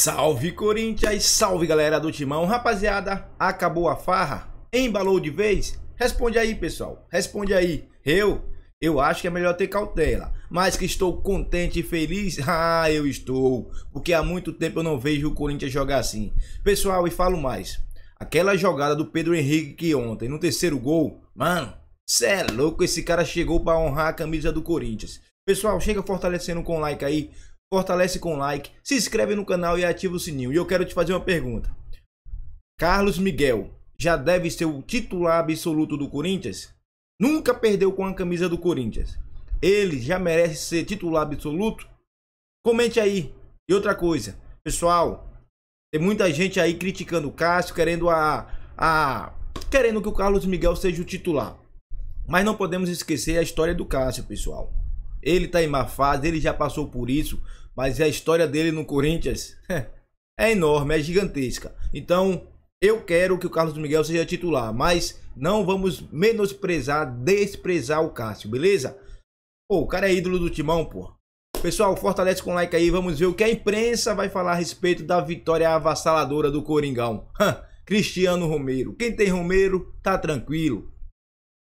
Salve Corinthians, salve galera do Timão. Rapaziada, acabou a farra? Embalou de vez? Responde aí, pessoal, responde aí. Eu acho que é melhor ter cautela, mas que estou contente e feliz, eu estou, porque há muito tempo eu não vejo o Corinthians jogar assim. Pessoal, e falo mais, aquela jogada do Pedro Henrique que ontem, no terceiro gol, mano, cê é louco, esse cara chegou para honrar a camisa do Corinthians. Pessoal, chega fortalecendo com like aí, fortalece com like, se inscreve no canal e ativa o sininho. E eu quero te fazer uma pergunta. Carlos Miguel já deve ser o titular absoluto do Corinthians? Nunca perdeu com a camisa do Corinthians. Ele já merece ser titular absoluto? Comente aí. E outra coisa, pessoal, tem muita gente aí criticando o Cássio, querendo querendo que o Carlos Miguel seja o titular. Mas não podemos esquecer a história do Cássio, pessoal. Ele tá em má fase, ele já passou por isso, mas a história dele no Corinthians é enorme, é gigantesca. Então, eu quero que o Carlos Miguel seja titular, mas não vamos menosprezar, desprezar o Cássio, beleza? Pô, o cara é ídolo do Timão, pô. Pessoal, fortalece com like aí, vamos ver o que a imprensa vai falar a respeito da vitória avassaladora do Coringão. Cristiano Romero. Quem tem Romero, tá tranquilo.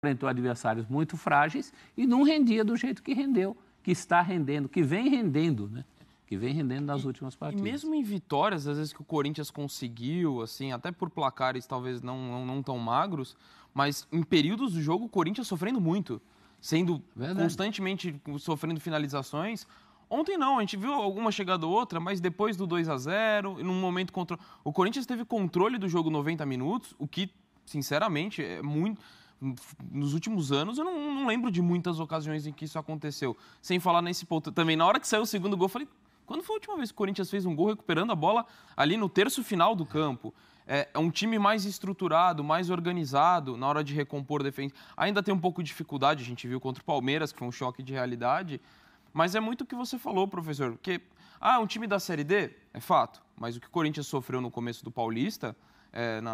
Enfrentou adversários muito frágeis e não rendia do jeito que rendeu, que está rendendo, que vem rendendo, né? Que vem rendendo nas últimas partidas. E mesmo em vitórias, às vezes que o Corinthians conseguiu, assim, até por placares talvez não tão magros, mas em períodos do jogo o Corinthians sofrendo muito, sendo constantemente sofrendo finalizações. Ontem não, a gente viu alguma chegada ou outra, mas depois do 2-0, num momento contra... O Corinthians teve controle do jogo 90 minutos, o que, sinceramente, é muito... Nos últimos anos, eu não lembro de muitas ocasiões em que isso aconteceu. Sem falar nesse ponto também, na hora que saiu o segundo gol, eu falei... Quando foi a última vez que o Corinthians fez um gol recuperando a bola ali no terço final do campo? É um time mais estruturado, mais organizado na hora de recompor defesa. Ainda tem um pouco de dificuldade, a gente viu contra o Palmeiras, que foi um choque de realidade. Mas é muito o que você falou, professor. Porque, um time da Série D, é fato. Mas o que o Corinthians sofreu no começo do Paulista,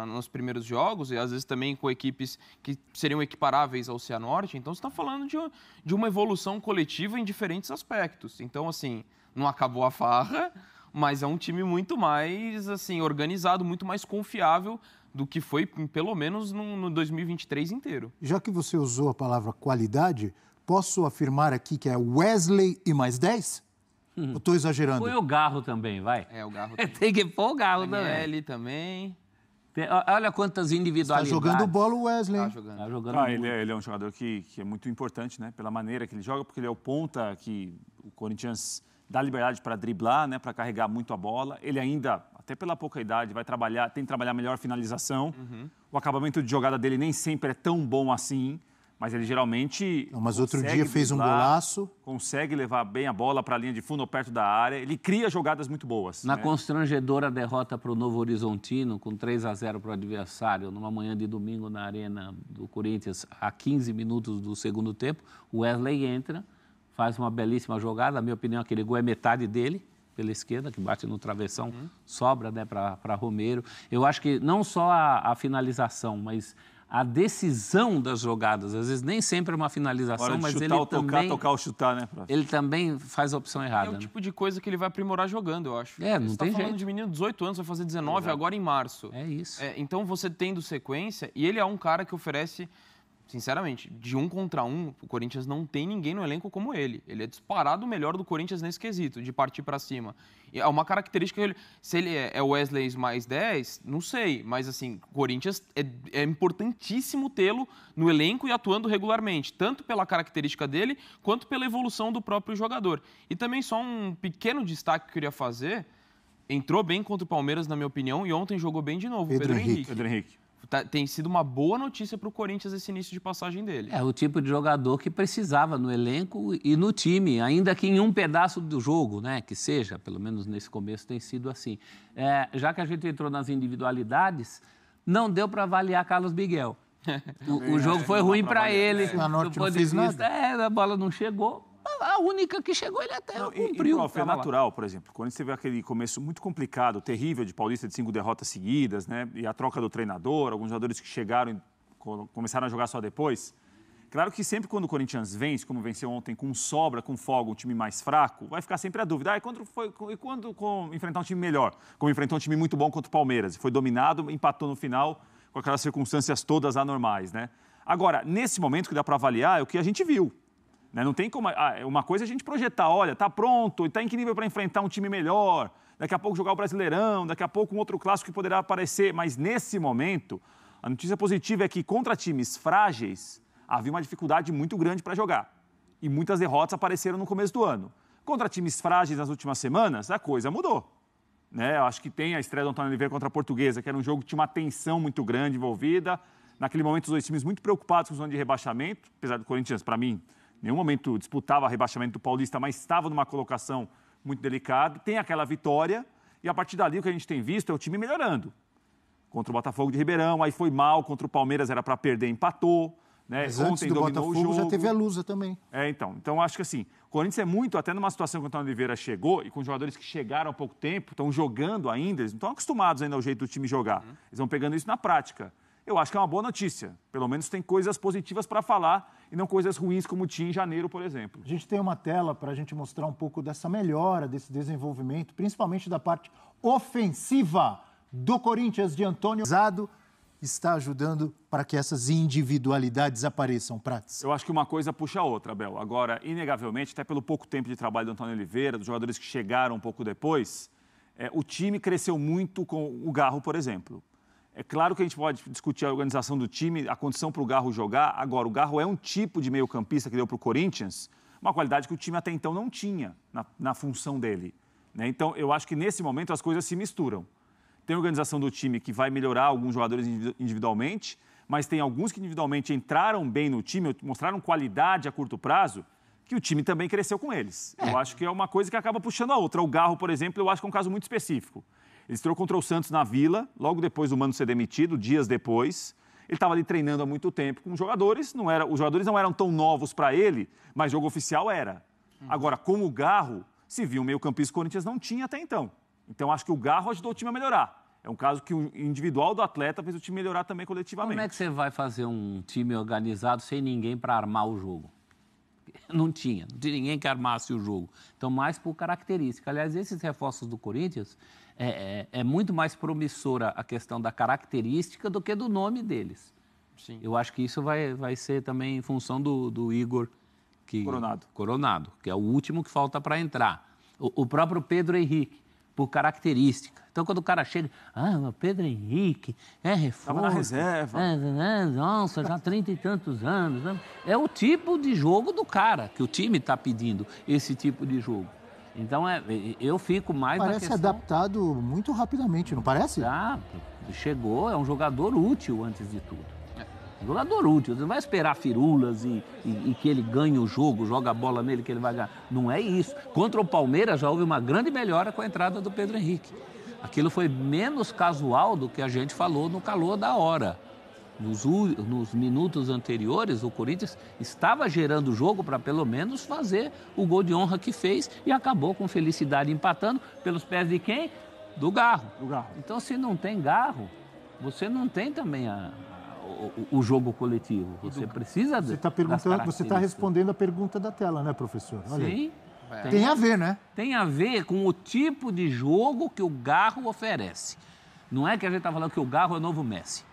nos primeiros jogos, e às vezes também com equipes que seriam equiparáveis ao Cianorte, então você está falando de uma evolução coletiva em diferentes aspectos. Então, assim... Não acabou a farra, mas é um time muito mais assim, organizado, muito mais confiável do que foi, pelo menos, no 2023 inteiro. Já que você usou a palavra qualidade, posso afirmar aqui que é Wesley e mais 10? Eu estou exagerando? Põe o Garro também, vai. O Garro também. Tem que pôr o Garro também. Olha quantas individualidades. Está jogando bola o Wesley. Tá jogando. Ele é um jogador que é muito importante, né? Pela maneira que ele joga, porque ele é o ponta que o Corinthians... dá liberdade para driblar, né, para carregar muito a bola. Ele ainda, até pela pouca idade, tem que trabalhar melhor a finalização. O acabamento de jogada dele nem sempre é tão bom assim, mas ele geralmente... Mas outro dia fez um golaço. Consegue levar bem a bola para a linha de fundo ou perto da área. Ele cria jogadas muito boas. Na constrangedora derrota para o Novo Horizontino, com 3-0 para o adversário, numa manhã de domingo na Arena do Corinthians, a 15 minutos do segundo tempo, o Wesley entra, faz uma belíssima jogada, na minha opinião, aquele gol é metade dele, pela esquerda, que bate no travessão, sobra, né, para Romero. Eu acho que não só a finalização, mas a decisão das jogadas, às vezes nem sempre é uma finalização, mas ele também... tocar ou chutar, né, prof? Ele também faz a opção errada. É o tipo de coisa que ele vai aprimorar jogando, eu acho. Não tem jeito. Falando de menino de 18 anos, vai fazer 19 agora em março. É isso. Então, você tendo sequência, e ele é um cara que oferece... Sinceramente, de 1 contra 1, o Corinthians não tem ninguém no elenco como ele. Ele é disparado o melhor do Corinthians nesse quesito, de partir para cima. E é uma característica, se ele é Wesley mais 10, não sei. Mas, assim, o Corinthians é importantíssimo tê-lo no elenco e atuando regularmente. Tanto pela característica dele, quanto pela evolução do próprio jogador. E também só um pequeno destaque que eu queria fazer. Entrou bem contra o Palmeiras, na minha opinião, e ontem jogou bem de novo, Pedro Henrique. Tem sido uma boa notícia para o Corinthians esse início de passagem dele. É o tipo de jogador que precisava no elenco e no time, ainda que em um pedaço do jogo, né? Que seja, pelo menos nesse começo tem sido assim. Já que a gente entrou nas individualidades, não deu para avaliar Carlos Miguel. O jogo foi ruim para ele. Não fez nada. A bola não chegou. A única que chegou, ele até cumpriu. Prof, é natural, por exemplo, quando você teve aquele começo muito complicado, terrível de Paulista, de 5 derrotas seguidas, né? E a troca do treinador, alguns jogadores que chegaram e começaram a jogar só depois, Claro que sempre quando o Corinthians vence, como venceu ontem, com sobra, com folga, um time mais fraco, vai ficar sempre a dúvida. E quando enfrentar um time melhor? Como enfrentou um time muito bom contra o Palmeiras. Foi dominado, empatou no final, com aquelas circunstâncias todas anormais, né? Agora, nesse momento que dá para avaliar é o que a gente viu. Né? Não tem como... uma coisa é a gente projetar, olha, tá pronto, está em que nível para enfrentar um time melhor, daqui a pouco jogar o Brasileirão, daqui a pouco um outro clássico que poderá aparecer. Mas nesse momento, a notícia positiva é que contra times frágeis, havia uma dificuldade muito grande para jogar. E muitas derrotas apareceram no começo do ano. Contra times frágeis nas últimas semanas, a coisa mudou. Né? Eu acho que tem a estreia do Antônio Oliveira contra a Portuguesa, que era um jogo que tinha uma tensão muito grande envolvida. Naquele momento, os dois times muito preocupados com o zona de rebaixamento. Apesar do Corinthians, para mim, em nenhum momento disputava o rebaixamento do Paulista, mas estava numa colocação muito delicada. Tem aquela vitória e, a partir dali, o que a gente tem visto é o time melhorando. Contra o Botafogo de Ribeirão, aí foi mal. Contra o Palmeiras era para perder, empatou. Né? Mas antes do Botafogo já teve a Lusa também. Então acho que assim, o Corinthians é muito, até numa situação que o Antônio Oliveira chegou, e com jogadores que chegaram há pouco tempo, estão jogando ainda, eles não estão acostumados ainda ao jeito do time jogar. Eles vão pegando isso na prática. Eu acho que é uma boa notícia. Pelo menos tem coisas positivas para falar e não coisas ruins como tinha em janeiro, por exemplo. A gente tem uma tela para a gente mostrar um pouco dessa melhora, desse desenvolvimento, principalmente da parte ofensiva do Corinthians de Antônio Zado. Está ajudando para que essas individualidades apareçam, Prats? Eu acho que uma coisa puxa a outra, Abel. Agora, inegavelmente, até pelo pouco tempo de trabalho do Antônio Oliveira, dos jogadores que chegaram um pouco depois, o time cresceu muito com o Garro, por exemplo. É claro que a gente pode discutir a organização do time, a condição para o Garro jogar. Agora, o Garro é um tipo de meio-campista que deu para o Corinthians uma qualidade que o time até então não tinha na função dele. Né? Então, eu acho que nesse momento as coisas se misturam. Tem a organização do time que vai melhorar alguns jogadores individualmente, mas tem alguns que individualmente entraram bem no time, mostraram qualidade a curto prazo, que o time também cresceu com eles. Eu acho que é uma coisa que acaba puxando a outra. O Garro, por exemplo, eu acho que é um caso muito específico. Ele estreou contra o Santos na Vila, logo depois do Mano ser demitido, dias depois. Ele estava ali treinando há muito tempo com os jogadores. Os jogadores não eram tão novos para ele, mas jogo oficial era. Agora, com o Garro, se viu um meio-campista que o Corinthians não tinha até então. Então, acho que o Garro ajudou o time a melhorar. É um caso que o individual do atleta fez o time melhorar também coletivamente. Como é que você vai fazer um time organizado sem ninguém para armar o jogo? Não tinha ninguém que armasse o jogo. Então, mais por característica. Aliás, esses reforços do Corinthians é muito mais promissora a questão da característica do que do nome deles. Sim. Eu acho que isso vai ser também em função do Igor Coronado, que é o último que falta para entrar. O próprio Pedro Henrique, por característica. Então, quando o cara chega, o Pedro Henrique é reforço. Estava na reserva. Nossa, já 30 e tantos anos. Né? É o tipo de jogo do cara, que o time está pedindo esse tipo de jogo. Então, eu fico mais na questão... Parece adaptado muito rapidamente, não parece? Chegou, é um jogador útil antes de tudo. Um jogador útil, você não vai esperar firulas e que ele ganhe o jogo, joga a bola nele que ele vai ganhar. Não é isso. Contra o Palmeiras já houve uma grande melhora com a entrada do Pedro Henrique. Aquilo foi menos casual do que a gente falou no calor da hora. Nos minutos anteriores, o Corinthians estava gerando o jogo para pelo menos fazer o gol de honra que fez e acabou com felicidade empatando pelos pés de quem? Do Garro. Então, se não tem Garro, você não tem também o jogo coletivo. Você precisa Você está perguntando, você está respondendo a pergunta da tela, né, professor? Olha Sim. Tem a ver, né? Tem a ver com o tipo de jogo que o Garro oferece. Não é que a gente está falando que o Garro é o novo Messi.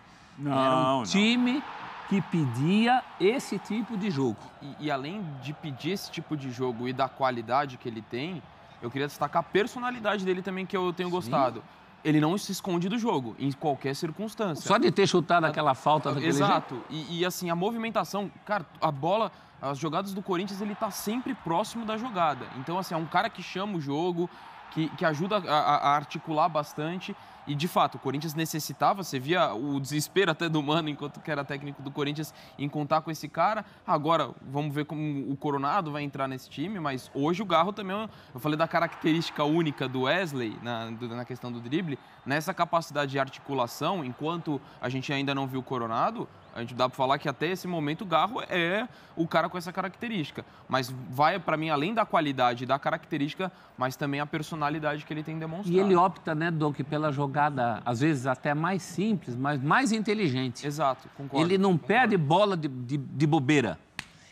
Era um time que pedia esse tipo de jogo. E além de pedir esse tipo de jogo e da qualidade que ele tem, eu queria destacar a personalidade dele também, que eu tenho gostado. Ele não se esconde do jogo, em qualquer circunstância. Só de ter chutado aquela falta daquele Exato. jeito? E assim, a movimentação, cara, a bola, as jogadas do Corinthians, ele tá sempre próximo da jogada. Então, assim, é um cara que chama o jogo, que ajuda a articular bastante. E, de fato, o Corinthians necessitava, você via o desespero até do Mano, enquanto que era técnico do Corinthians, em contar com esse cara. Agora, vamos ver como o Coronado vai entrar nesse time, mas hoje o Garro também, eu falei da característica única do Wesley, na questão do drible, nessa capacidade de articulação, enquanto a gente ainda não viu o Coronado, a gente dá para falar que até esse momento o Garro é o cara com essa característica. Mas vai, para mim, além da qualidade e da característica, mas também a personalidade que ele tem demonstrado. E ele opta, né, Doc, pela jogada, às vezes até mais simples, mas mais inteligente. Exato, concordo. Ele não perde bola de bobeira.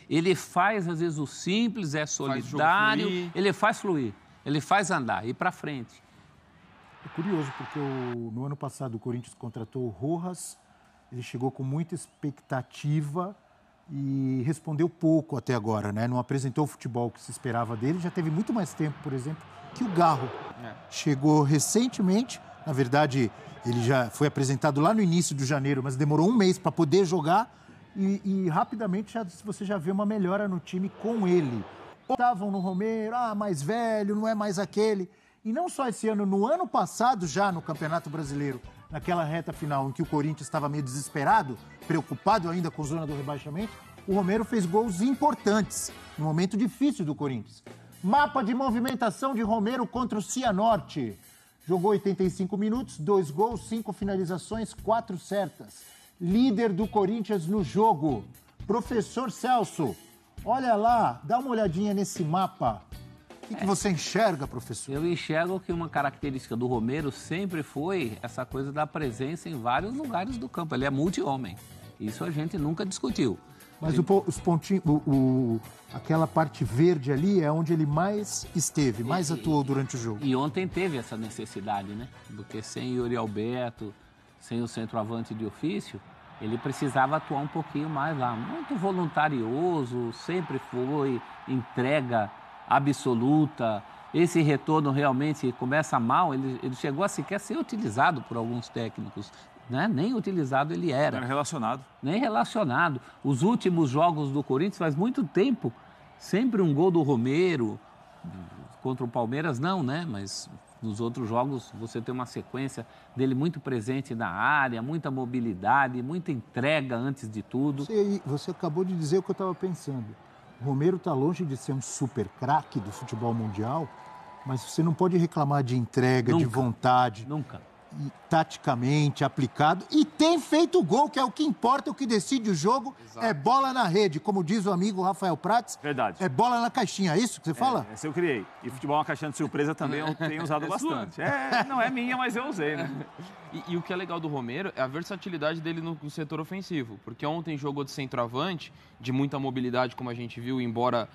Ele faz, às vezes, o simples, é solidário, ele faz fluir, ele faz andar, ir para frente. É curioso, porque no ano passado o Corinthians contratou o Rojas, ele chegou com muita expectativa e respondeu pouco até agora, né? Não apresentou o futebol que se esperava dele, já teve muito mais tempo, por exemplo, que o Garro. Chegou recentemente, na verdade, ele já foi apresentado lá no início de janeiro, mas demorou um mês para poder jogar e rapidamente você já vê uma melhora no time com ele. Estavam no Romero, mais velho, não é mais aquele. E não só esse ano, no ano passado já no Campeonato Brasileiro, naquela reta final em que o Corinthians estava meio desesperado, preocupado ainda com a zona do rebaixamento, o Romero fez gols importantes, num momento difícil do Corinthians. Mapa de movimentação de Romero contra o Cianorte. Jogou 85 minutos, 2 gols, 5 finalizações, 4 certas. Líder do Corinthians no jogo. Professor Celso, olha lá, dá uma olhadinha nesse mapa. O que você enxerga, professor? Eu enxergo que uma característica do Romero sempre foi essa coisa da presença em vários lugares do campo. Ele é multi-homem. Isso a gente nunca discutiu. Mas os pontinhos, aquela parte verde ali é onde ele mais esteve, mais atuou durante o jogo. E ontem teve essa necessidade, né? Porque sem Yuri Alberto, sem o centroavante de ofício, ele precisava atuar um pouquinho mais lá. Muito voluntarioso, sempre foi, entrega absoluta. Esse retorno realmente começa mal, ele chegou a sequer ser utilizado por alguns técnicos, né? Nem utilizado ele era. Não era relacionado. Nem relacionado. Os últimos jogos do Corinthians faz muito tempo, sempre um gol do Romero, contra o Palmeiras não, né? Mas nos outros jogos você tem uma sequência dele muito presente na área, muita mobilidade, muita entrega antes de tudo. Você acabou de dizer o que eu estava pensando. O Romero está longe de ser um super craque do futebol mundial, mas você não pode reclamar de entrega, de vontade. Nunca. E, taticamente, aplicado. E tem feito gol, que é o que importa, o que decide o jogo. Exato. É bola na rede, como diz o amigo Rafael Prats. Verdade. É bola na caixinha, é isso que você fala? Essa eu criei. E futebol é uma caixinha de surpresa também eu tenho usado bastante. Não é minha, mas eu usei, né? E o que é legal do Romero é a versatilidade dele no setor ofensivo. Porque ontem jogou de centroavante, de muita mobilidade, como a gente viu, embora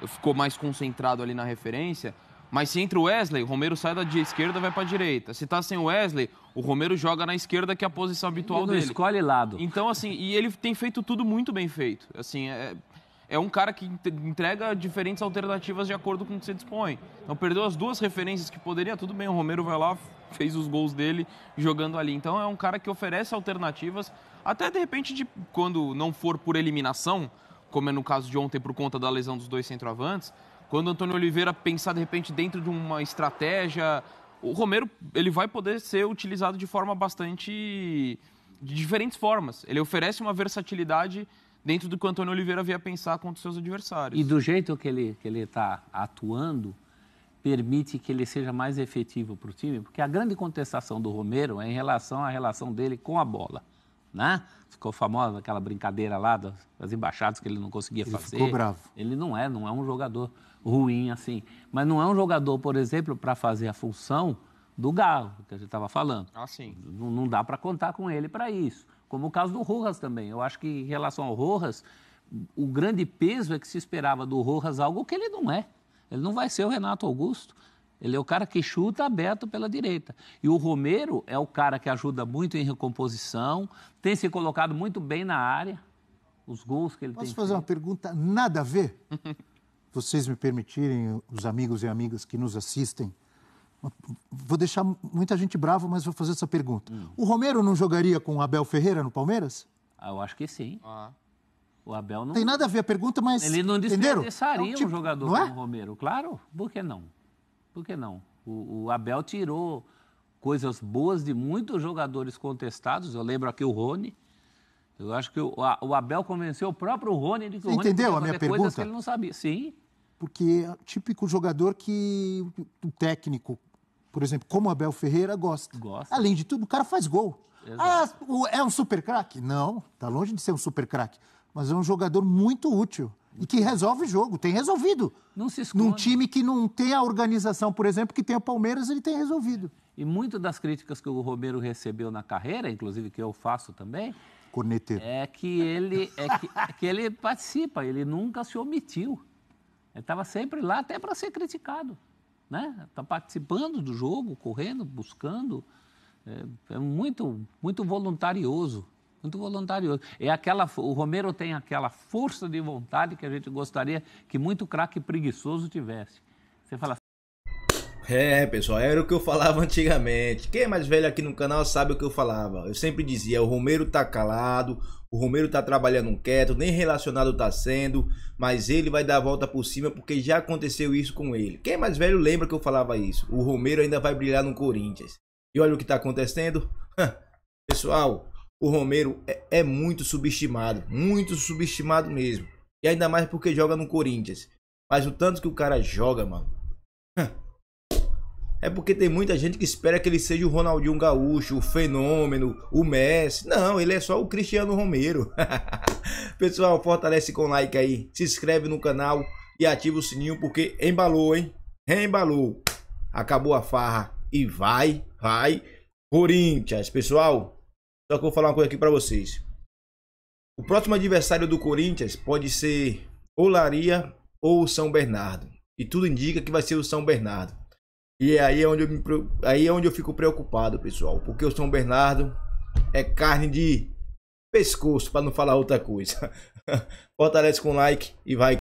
ficou mais concentrado ali na referência. Mas se entra o Wesley, o Romero sai da esquerda e vai para a direita. Se tá sem o Wesley, o Romero joga na esquerda, que é a posição habitual dele. Ele não escolhe lado. Então, assim, e ele tem feito tudo muito bem feito. Assim, é um cara que entrega diferentes alternativas de acordo com o que você dispõe. Então, perdeu as 2 referências que poderia, tudo bem, o Romero vai lá, fez os gols dele jogando ali. Então, é um cara que oferece alternativas, até de repente, quando não for por eliminação, como é no caso de ontem por conta da lesão dos 2 centroavantes, quando o Antônio Oliveira pensar, de repente, dentro de uma estratégia, o Romero ele vai poder ser utilizado de forma bastante... de diferentes formas. Ele oferece uma versatilidade dentro do que o Antônio Oliveira vier pensar contra os seus adversários. E do jeito que ele está atuando, permite que ele seja mais efetivo para o time, porque a grande contestação do Romero é em relação à relação dele com a bola, né? Ficou famosa aquela brincadeira lá das embaixadas que ele não conseguia fazer. Ficou bravo. Ele não é um jogador ruim assim. Mas não é um jogador, por exemplo, para fazer a função do Galo, que a gente estava falando. Sim. Não dá para contar com ele para isso. Como o caso do Rojas também. Eu acho que em relação ao Rojas, o grande peso é que se esperava do Rojas algo que ele não é. Ele não vai ser o Renato Augusto. Ele é o cara que chuta aberto pela direita. E o Romero é o cara que ajuda muito em recomposição, tem se colocado muito bem na área, os gols que ele tem. Posso fazer uma pergunta nada a ver? Vocês me permitirem, os amigos e amigas que nos assistem, vou deixar muita gente brava, mas vou fazer essa pergunta. O Romero não jogaria com o Abel Ferreira no Palmeiras? Eu acho que sim. O Abel não... Tem nada a ver a pergunta, mas... Ele não desperdiçaria um jogador como o Romero. Claro, por que não? Por que não? O Abel tirou coisas boas de muitos jogadores contestados. Eu lembro aqui o Rony. Eu acho que o Abel convenceu o próprio Rony de que o Rony entendeu a minha coisas pergunta? Que ele não sabia. Sim. Porque é o típico jogador que o técnico, por exemplo, como o Abel Ferreira, gosta. Além de tudo, o cara faz gol. É um super craque? Não, está longe de ser um super craque. Mas é um jogador muito útil. E que resolve o jogo, tem resolvido. Não se esconde. Num time que não tem a organização, por exemplo, que tem o Palmeiras, ele tem resolvido. E muitas das críticas que o Romero recebeu na carreira, inclusive que eu faço também, corneteiro? É que ele participa, ele nunca se omitiu. Ele estava sempre lá até para ser criticado, né? Está participando do jogo, correndo, buscando. É muito, muito voluntarioso. Muito voluntarioso. O Romero tem aquela força de vontade que a gente gostaria que muito craque preguiçoso tivesse. Você fala pessoal, era o que eu falava antigamente. Quem é mais velho aqui no canal sabe o que eu falava. Eu sempre dizia, o Romero tá calado, o Romero tá trabalhando quieto, nem relacionado tá sendo, mas ele vai dar a volta por cima porque já aconteceu isso com ele. Quem é mais velho lembra que eu falava isso. O Romero ainda vai brilhar no Corinthians. E olha o que tá acontecendo. Pessoal, o Romero é muito subestimado mesmo. E ainda mais porque joga no Corinthians. Mas o tanto que o cara joga, mano. É porque tem muita gente que espera que ele seja o Ronaldinho Gaúcho, o Fenômeno, o Messi. Não, ele é só o Cristiano Romero. Pessoal, fortalece com like aí. Se inscreve no canal e ativa o sininho porque embalou, hein? Embalou. Acabou a farra e vai Corinthians. Pessoal, só que eu vou falar uma coisa aqui pra vocês. O próximo adversário do Corinthians pode ser Olaria ou o São Bernardo. E tudo indica que vai ser o São Bernardo. E aí é onde eu fico preocupado, pessoal. Porque o São Bernardo é carne de pescoço, para não falar outra coisa. Fortalece com like e vai.